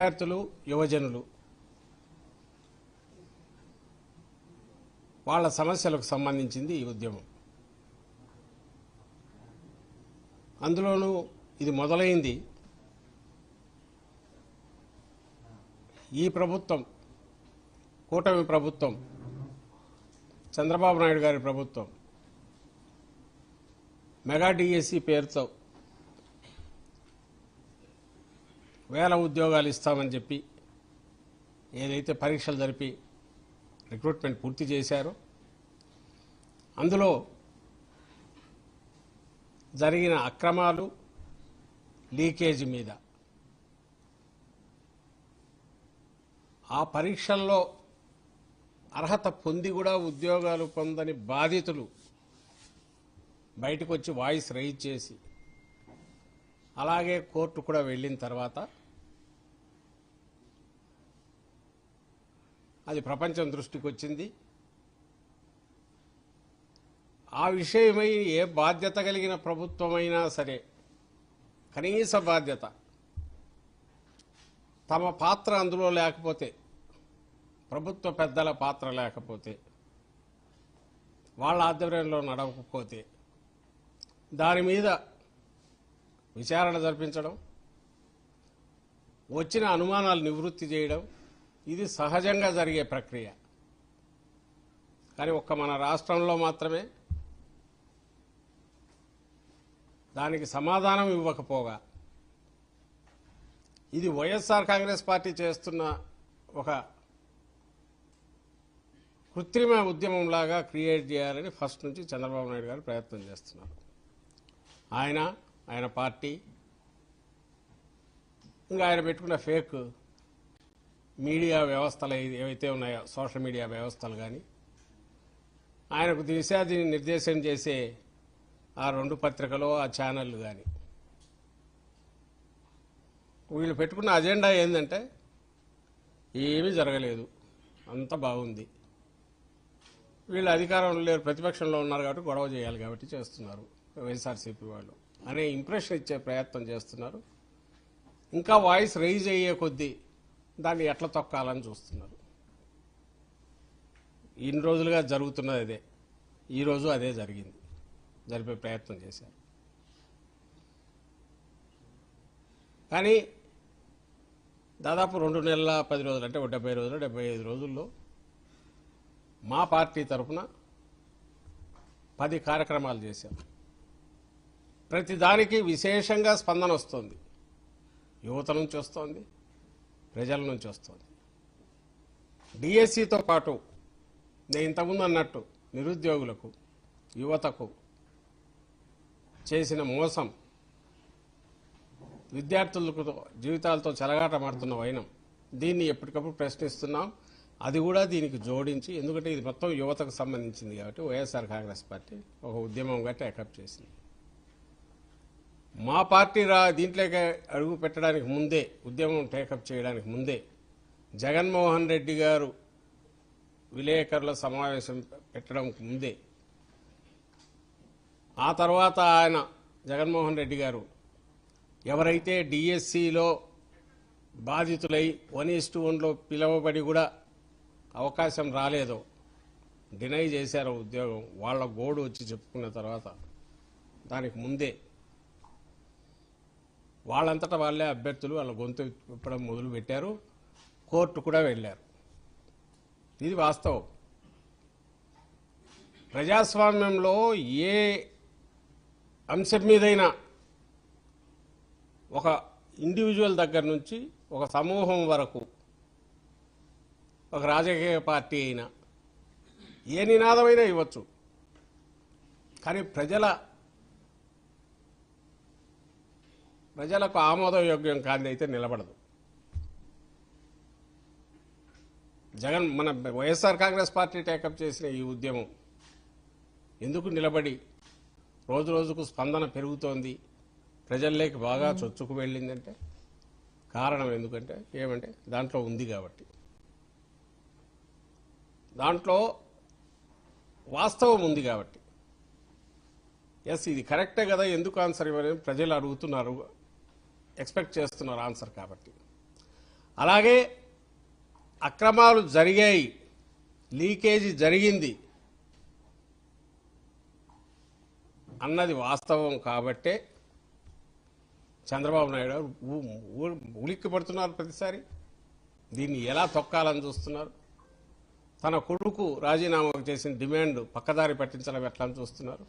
విద్యార్థులు యువజనులు వాళ్ళ సమస్యలకు సంబంధించింది ఈ ఉద్యమం. అందులోనూ ఇది మొదలైంది ఈ ప్రభుత్వం, కూటమి ప్రభుత్వం, చంద్రబాబు నాయుడు గారి ప్రభుత్వం మెగా డిఎస్సి పేరుతో వేల ఉద్యోగాలు ఇస్తామని చెప్పి ఏదైతే పరీక్షలు జరిపి రిక్రూట్మెంట్ పూర్తి చేశారో అందులో జరిగిన అక్రమాలు, లీకేజీ మీద ఆ పరీక్షల్లో అర్హత పొంది కూడా ఉద్యోగాలు పొందని బాధితులు బయటకు వచ్చి వాయిస్ రైజ్ చేసి అలాగే కోర్టు కూడా వెళ్ళిన తర్వాత అది ప్రపంచం దృష్టికి వచ్చింది. ఆ విషయమై ఏ బాధ్యత కలిగిన ప్రభుత్వమైనా సరే కనీస బాధ్యత, తమ పాత్ర అందులో లేకపోతే, ప్రభుత్వ పెద్దల పాత్ర లేకపోతే, వాళ్ళ ఆధ్వర్యంలో నడవకపోతే దాని మీద విచారణ జరిపించడం, వచ్చిన అనుమానాలు నివృత్తి చేయడం ఇది సహజంగా జరిగే ప్రక్రియ. కానీ ఒక్క మన రాష్ట్రంలో మాత్రమే దానికి సమాధానం ఇవ్వకపోగా ఇది వైఎస్ఆర్ కాంగ్రెస్ పార్టీ చేస్తున్న ఒక కృత్రిమ ఉద్యమంలాగా క్రియేట్ చేయాలని ఫస్ట్ నుంచి చంద్రబాబు నాయుడు గారు ప్రయత్నం చేస్తున్నారు. ఆయన పార్టీ, ఇంకా ఆయన పెట్టుకున్న ఫేక్ మీడియా వ్యవస్థలు ఏవైతే ఉన్నాయో, సోషల్ మీడియా వ్యవస్థలు కానీ, ఆయనకు నిర్దేశం చేసే ఆ 2 పత్రికలు, ఆ ఛానళ్ళు కానీ, వీళ్ళు పెట్టుకున్న అజెండా ఏంటంటే ఏమీ జరగలేదు, అంత బాగుంది, వీళ్ళు అధికారంలో లేరు, ప్రతిపక్షంలో ఉన్నారు కాబట్టి గొడవ చేయాలి కాబట్టి చేస్తున్నారు వైఎస్ఆర్సీపీ వాళ్ళు అనే ఇంప్రెషన్ ఇచ్చే ప్రయత్నం చేస్తున్నారు. ఇంకా వాయిస్ రైజ్ అయ్యే కొద్దీ దాన్ని ఎట్లా తొక్కాలని చూస్తున్నారు. ఇన్ని రోజులుగా జరుగుతున్నది అదే, ఈరోజు అదే జరిపే ప్రయత్నం చేశారు. కానీ దాదాపు 2 నెలల 10 రోజులు, అంటే 70 రోజులు 75 రోజుల్లో మా పార్టీ తరఫున 10 కార్యక్రమాలు చేశాం. ప్రతి దానికి విశేషంగా స్పందన వస్తుంది. యువత నుంచి వస్తోంది, ప్రజల నుంచి వస్తుంది. డిఎస్సితో పాటు నేను ఇంతకుముందు అన్నట్టు నిరుద్యోగులకు, యువతకు చేసిన మోసం, విద్యార్థులకు జీవితాలతో చెలగాటమాడుతున్న వైనం, దీన్ని ఎప్పటికప్పుడు ప్రశ్నిస్తున్నాం. అది కూడా దీనికి జోడించి, ఎందుకంటే ఇది మొత్తం యువతకు సంబంధించింది కాబట్టి వైఎస్ఆర్ కాంగ్రెస్ పార్టీ ఒక ఉద్యమంగా టేకప్ చేసింది. మా పార్టీ దీంట్లోకి అడుగు పెట్టడానికి ముందే, ఉద్యమం టేకప్ చేయడానికి ముందే జగన్మోహన్ రెడ్డి గారు విలేకరుల సమావేశం పెట్టడం ముందే, ఆ తర్వాత ఆయన జగన్మోహన్ రెడ్డి గారు ఎవరైతే డిఎస్సిలో బాధితులై 1:1లో పిలవబడి కూడా అవకాశం రాలేదో, డినై చేశారో ఉద్యోగం, వాళ్ళ గోడు వచ్చి చెప్పుకున్న తర్వాత దానికి ముందే వాళ్ళంతటా వాళ్ళే అభ్యర్థులు వాళ్ళ గొంతు విప్పడం మొదలుపెట్టారు. కోర్టు కూడా వెళ్ళారు. ఇది వాస్తవం. ప్రజాస్వామ్యంలో ఏ అంశం మీదైనా ఒక ఇండివిజువల్ దగ్గర నుంచి ఒక సమూహం వరకు, ఒక రాజకీయ పార్టీ అయినా ఏ నినాదమైనా ఇవ్వచ్చు. కానీ ప్రజలకు ఆమోదయోగ్యం కాని అయితే నిలబడదు. మన వైఎస్ఆర్ కాంగ్రెస్ పార్టీ టేకప్ చేసిన ఈ ఉద్యమం ఎందుకు నిలబడి రోజు రోజుకు స్పందన పెరుగుతోంది, ప్రజల్లోకి బాగా చొచ్చుకు వెళ్ళిందంటే కారణం ఏమంటే దాంట్లో ఉంది కాబట్టి, దాంట్లో వాస్తవం ఉంది కాబట్టి. ఎస్, ఇది కరెక్టే కదా, ఎందుకు ఆన్సర్ ఇవ్వలేదు ప్రజలు అడుగుతున్నారు, ఎక్స్పెక్ట్ చేస్తున్నారు ఆన్సర్. కాబట్టి అలాగే అక్రమాలు జరిగాయి, లీకేజీ జరిగింది అన్నది వాస్తవం కాబట్టే చంద్రబాబు నాయుడు గారు ఉలిక్కి పడుతున్నారు ప్రతిసారి. దీన్ని ఎలా తొక్కాలని చూస్తున్నారు. తన కొడుకు రాజీనామా చేసిన డిమాండ్ పక్కదారి పట్టించాలని ఎట్లా అని చూస్తున్నారు.